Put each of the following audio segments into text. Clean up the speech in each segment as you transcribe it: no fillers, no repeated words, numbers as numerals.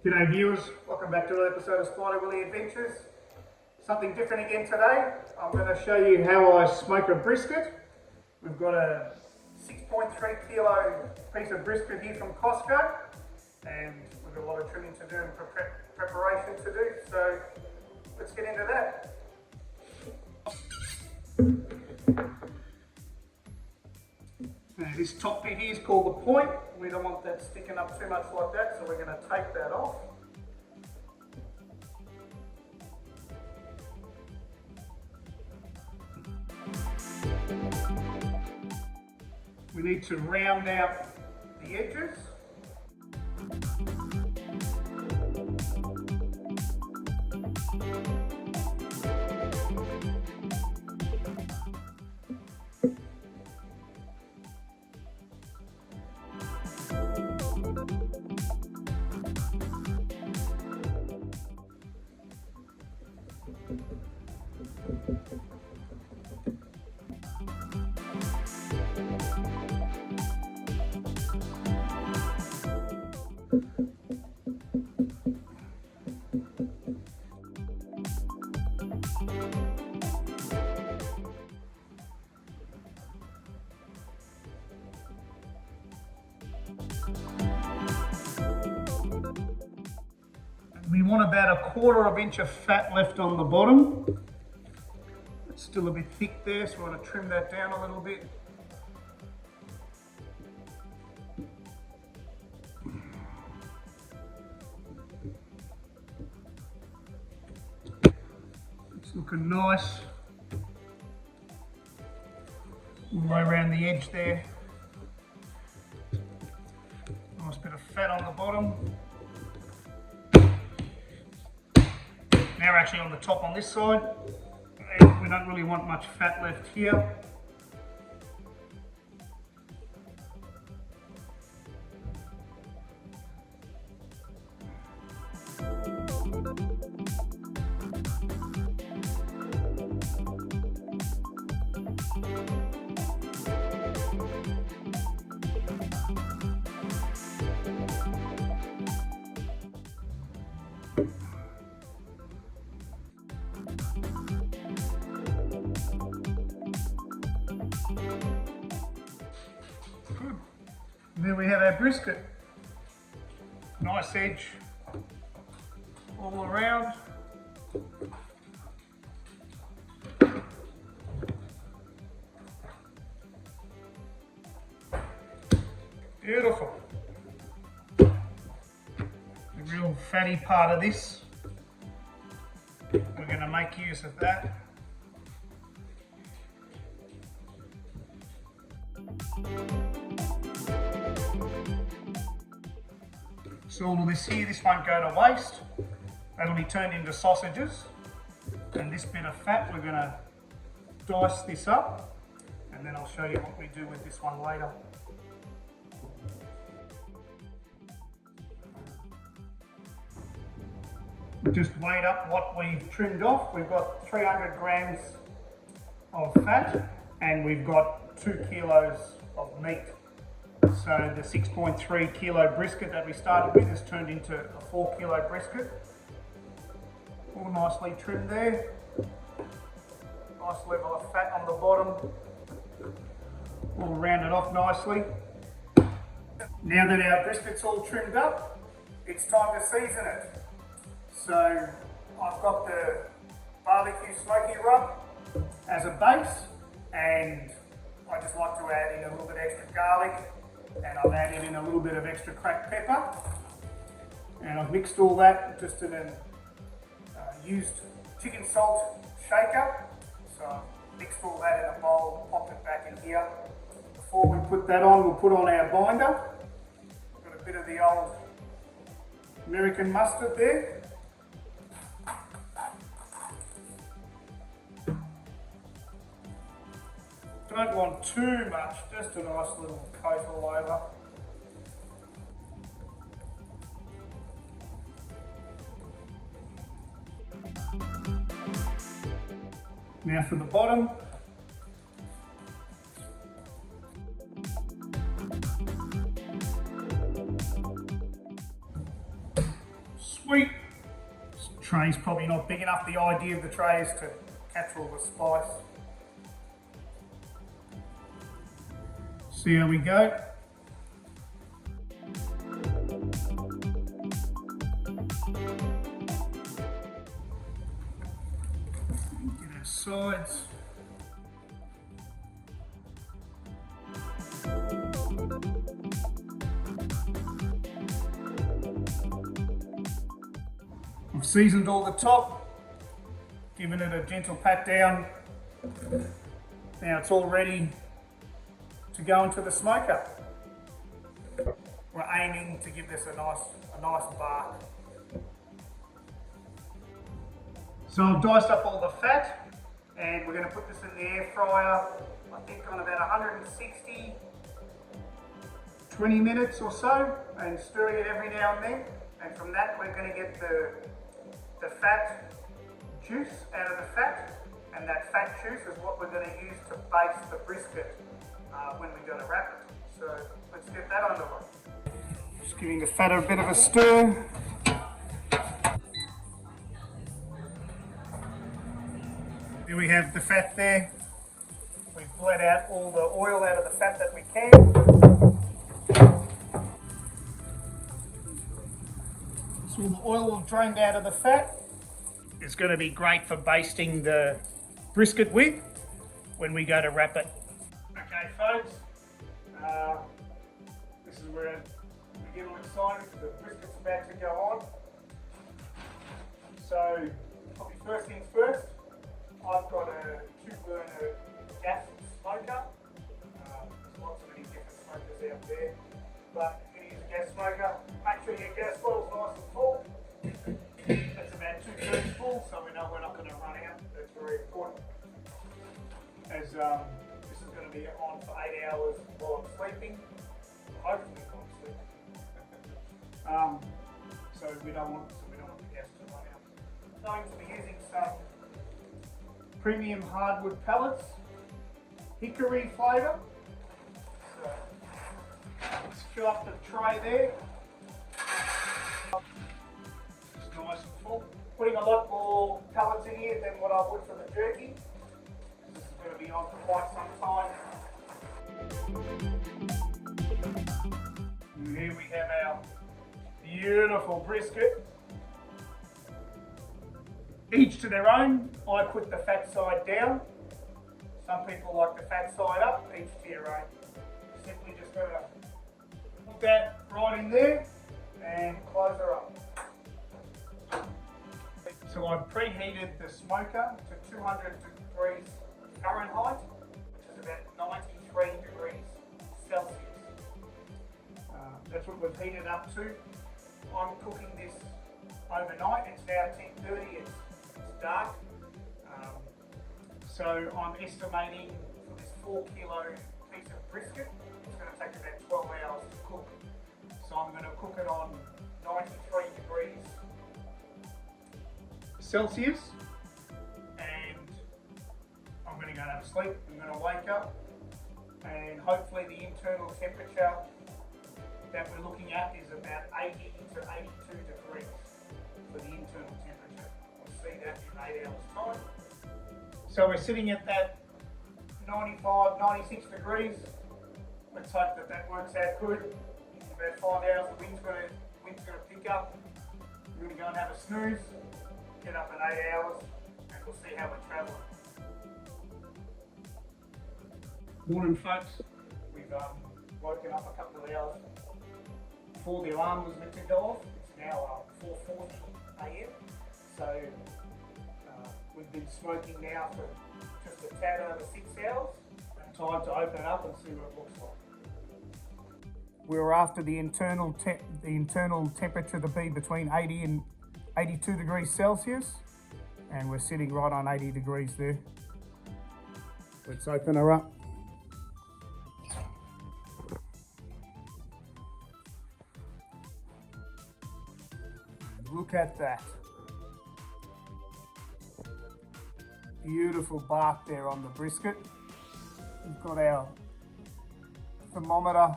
G'day viewers, welcome back to another episode of Spider Willy Adventures. Something different again today. I'm going to show you how I smoke a brisket. We've got a 6.3 kilo piece of brisket here from Costco, and we've got a lot of trimming to do and preparation to do, so let's get into that. Now, this top bit here is called the point. We don't want that sticking up too much like that, so we're going to take that off. We need to round out the edges. We want about 1/4 inch of fat left on the bottom. It's still a bit thick there, so we want to trim that down a little bit. It's looking nice. All the way around the edge there. Nice bit of fat on the bottom. Now we're actually on the top on this side. We don't really want much fat left here. And there we have our brisket. Nice edge all around. Beautiful. The real fatty part of this. We're going to make use of that. So all of this here, this won't go to waste. That'll be turned into sausages. And this bit of fat, we're going to dice this up. And then I'll show you what we do with this one later. We just weighed up what we've trimmed off. We've got 300 grams of fat and we've got 2 kilos of meat. So the 6.3 kilo brisket that we started with has turned into a 4 kilo brisket. All nicely trimmed there. Nice level of fat on the bottom. All rounded off nicely. Now that our brisket's all trimmed up, it's time to season it. So I've got the barbecue smoky rub as a base, and I just like to add in a little bit extra garlic. And I've added in a little bit of extra cracked pepper, and I've mixed all that just in a used chicken salt shaker. So I've mixed all that in a bowl, popped it back in here. Before we put that on, we'll put on our binder. Got a bit of the old American mustard there. Don't want too much, just a nice little coat all over. Now for the bottom. Sweet. This tray's probably not big enough. The idea of the tray is to catch all the spice. See how we go. Get our sides. I've seasoned all the top, given it a gentle pat down. Now it's all ready to go into the smoker. We're aiming to give this a nice bark. So I've diced up all the fat and we're going to put this in the air fryer, I think on about 160, 20 minutes or so, and stirring it every now and then. And from that we're going to get the fat juice out of the fat, and that fat juice is what we're going to use to baste the brisket when we're going to wrap it. So let's get that underway. Just giving the fat a bit of a stir. There we have the fat there. We've bled out all the oil out of the fat that we can. So all the oil will drained out of the fat. It's going to be great for basting the brisket with when we go to wrap it. Okay folks, this is where we get all excited because the brisket's about to go on. So probably first things first, I've got a 2-burner gas smoker. There's lots of many different smokers out there, but if you use a gas smoker, make sure your gas bottle's nice and full. It's about 2/3 full, so we know we're not going to run out. That's very important. As this is going to be on for 8 hours while I'm sleeping. Hopefully while I'm sleeping. So we don't want the gas to run out. I'm going to be using some premium hardwood pellets, hickory flavour. So let's fill up the tray there. It's nice and full. Putting a lot more pellets in here than what I would for the jerky. This is going to be on for quite some time. And here we have our beautiful brisket. Each to their own. I put the fat side down. Some people like the fat side up. Each to your own. Simply just going to put that right in there and close her up. So I've preheated the smoker to 200 degrees Fahrenheit, which is about 93 degrees Celsius. That's what we've heated up to. I'm cooking this overnight. It's now 10:30. It's dark. So I'm estimating for this 4-kilo piece of brisket, it's going to take about 12 hours to cook. So I'm going to cook it on 93 degrees Celsius, and I'm going to go and have a sleep. I'm going to wake up, and hopefully the internal temperature that we're looking at is about 80 to 82 degrees for the internal temperature. We'll see that in 8 hours time. So we're sitting at that 95, 96 degrees. Let's hope that that works out good. In about 5 hours the wind's going to pick up. We're going to go and have a snooze, get up in 8 hours, and we'll see how we're travelling. Morning folks, we've woken up a couple of hours before the alarm was meant to go off. It's now 4:40 AM, so we've been smoking now for just a tad over 6 hours, and time to open it up and see what it looks like. We were after the internal temperature to be between 80 and 82 degrees Celsius, and we're sitting right on 80 degrees there. Let's open her up. Look at that. Beautiful bark there on the brisket. We've got our thermometer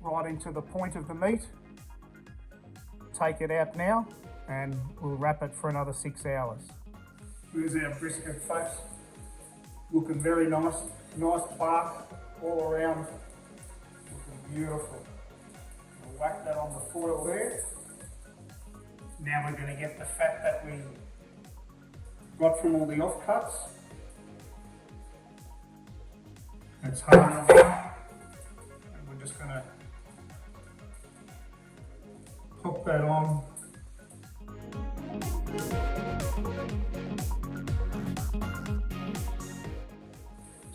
right into the point of the meat. Take it out now and we'll wrap it for another 6 hours. Here's our brisket, folks. Looking very nice. Nice bark all around. Looking beautiful. We'll whack that on the foil there. Now we're going to get the fat that we got from all the offcuts. It's hard enough. And we're just going to pop that on.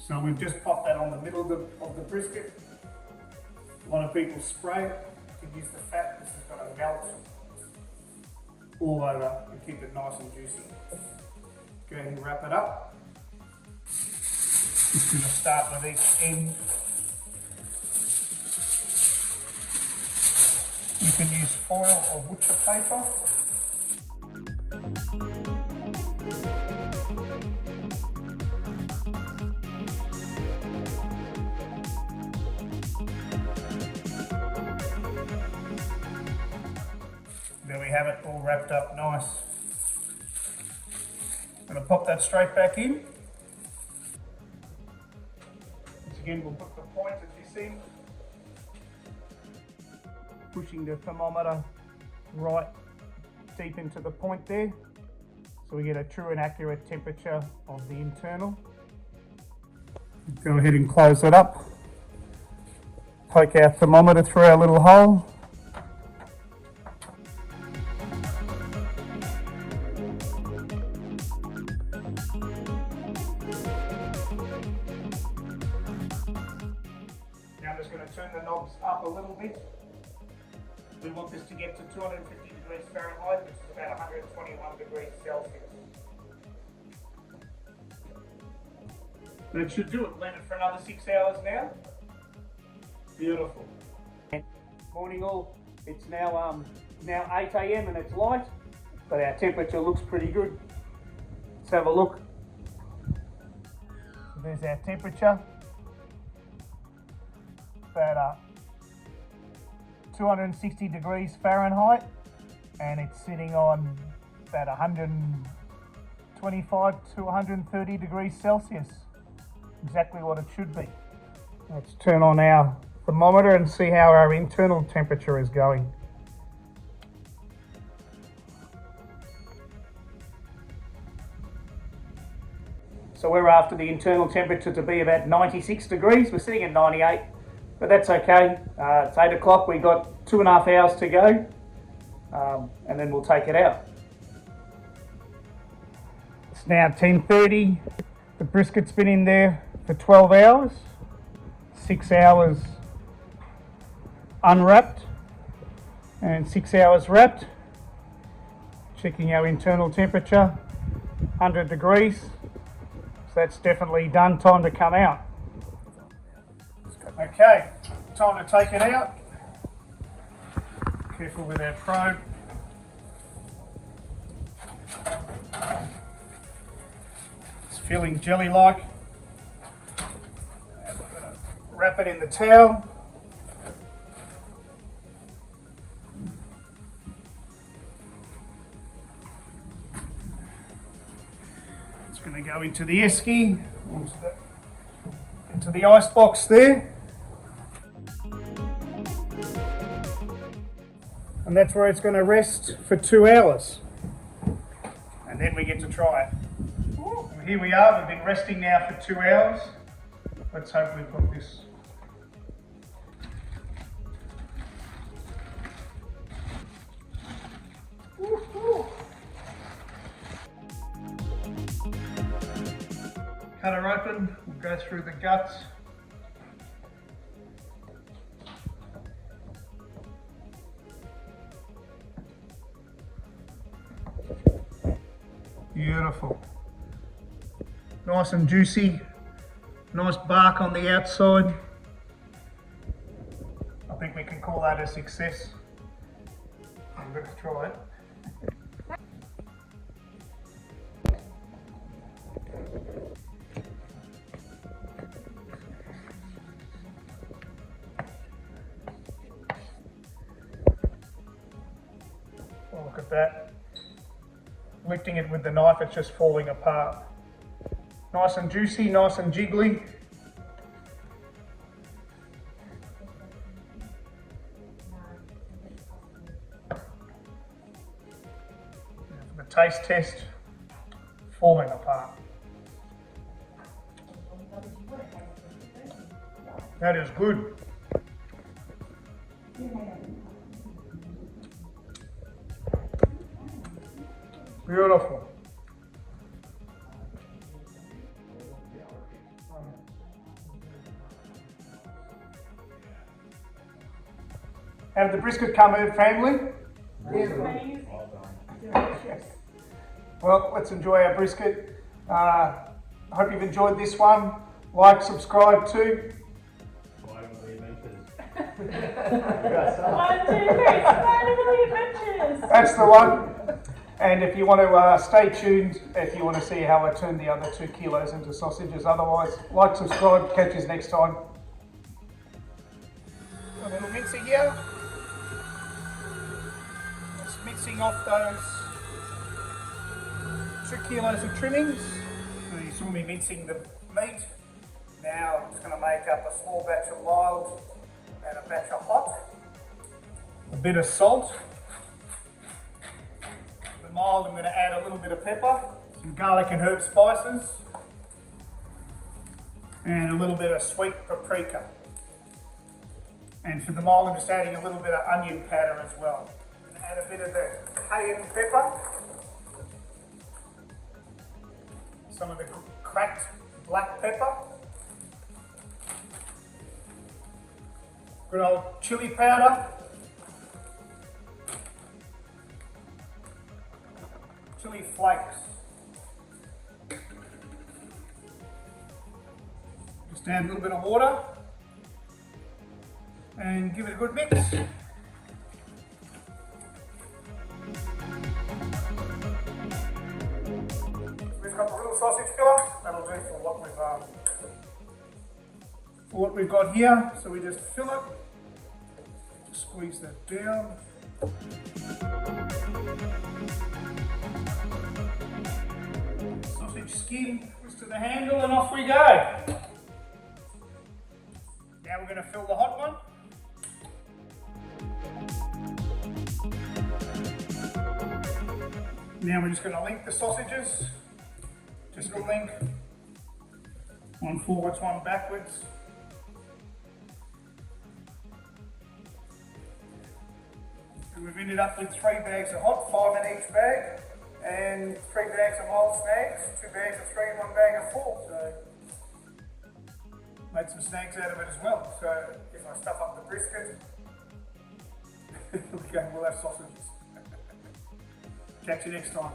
So we've just popped that on the middle of the brisket. A lot of people spray it to use the fat. This is going to melt all over and keep it nice and juicy. Go ahead and wrap it up. Just going to start with each end. You can use foil or butcher paper. There we have it, all wrapped up nice. I'm going to pop that straight back in. Once again, we'll put the point as you see. Pushing the thermometer right deep into the point there, so we get a true and accurate temperature of the internal. Go ahead and close it up. Poke our thermometer through our little hole. Now I'm just going to turn the knobs up a little bit. We want this to get to 250 degrees Fahrenheit, which is about 121 degrees Celsius. That should do it. Let it for another 6 hours now. Beautiful. Morning all. It's now 8 AM and it's light, but our temperature looks pretty good. Let's have a look. So there's our temperature. About 260 degrees Fahrenheit, and it's sitting on about 125 to 130 degrees Celsius. Exactly what it should be. Let's turn on our thermometer and see how our internal temperature is going. So we're after the internal temperature to be about 96 degrees. We're sitting at 98. But that's okay. It's 8 o'clock. We've got 2.5 hours to go, and then we'll take it out. It's now 10:30. The brisket's been in there for 12 hours, 6 hours unwrapped, and 6 hours wrapped. Checking our internal temperature, 100 degrees. So that's definitely done. Time to come out. Okay, time to take it out. Careful with our probe. It's feeling jelly-like. And we're going to wrap it in the towel. It's going to go into the esky, into the ice box there. And that's where it's going to rest for 2 hours. And then we get to try it. Well, here we are, we've been resting now for 2 hours. Let's hope we've got this. Cut her open, we'll go through the guts. Beautiful. Nice and juicy. Nice bark on the outside. I think we can call that a success. I'm going to try it. Oh, look at that. lifting it with the knife, it's just falling apart. Nice and juicy, nice and jiggly. The taste test, falling apart. That is good. Beautiful. How did the brisket come out, family? Yes. Well, let's enjoy our brisket. I hope you've enjoyed this one. Like, subscribe too. 5 million inches. 1, 2, 3, 5 million inches. That's the one. And if you want to stay tuned, if you want to see how I turn the other 2 kilos into sausages. Otherwise, like, subscribe, catch us next time. A little mixer here. Just mixing off those 2 kilos of trimmings. So you saw me mincing the meat. Now I'm just going to make up a small batch of mild and a batch of hot. A bit of salt. The mild, I'm going to add a little bit of pepper, some garlic and herb spices, and a little bit of sweet paprika. And for the mild, I'm just adding a little bit of onion powder as well. And add a bit of the cayenne pepper, some of the cracked black pepper, good old chili powder, chili flakes. Just add a little bit of water and give it a good mix. We've got the little sausage filler. That'll do for what we've got here. So we just fill it, squeeze that down. Sausage skin just to the handle and off we go. Now we're going to fill the hot one. Now we're just going to link the sausages. Just a link. One forwards, one backwards. And we've ended up with 3 bags of hot, 5 in each bag, and 3 bags of mild snacks, 2 bags of 3 and 1 bag of 4. So made some snacks out of it as well. So if I stuff up the brisket, we'll have sausages. Catch you next time.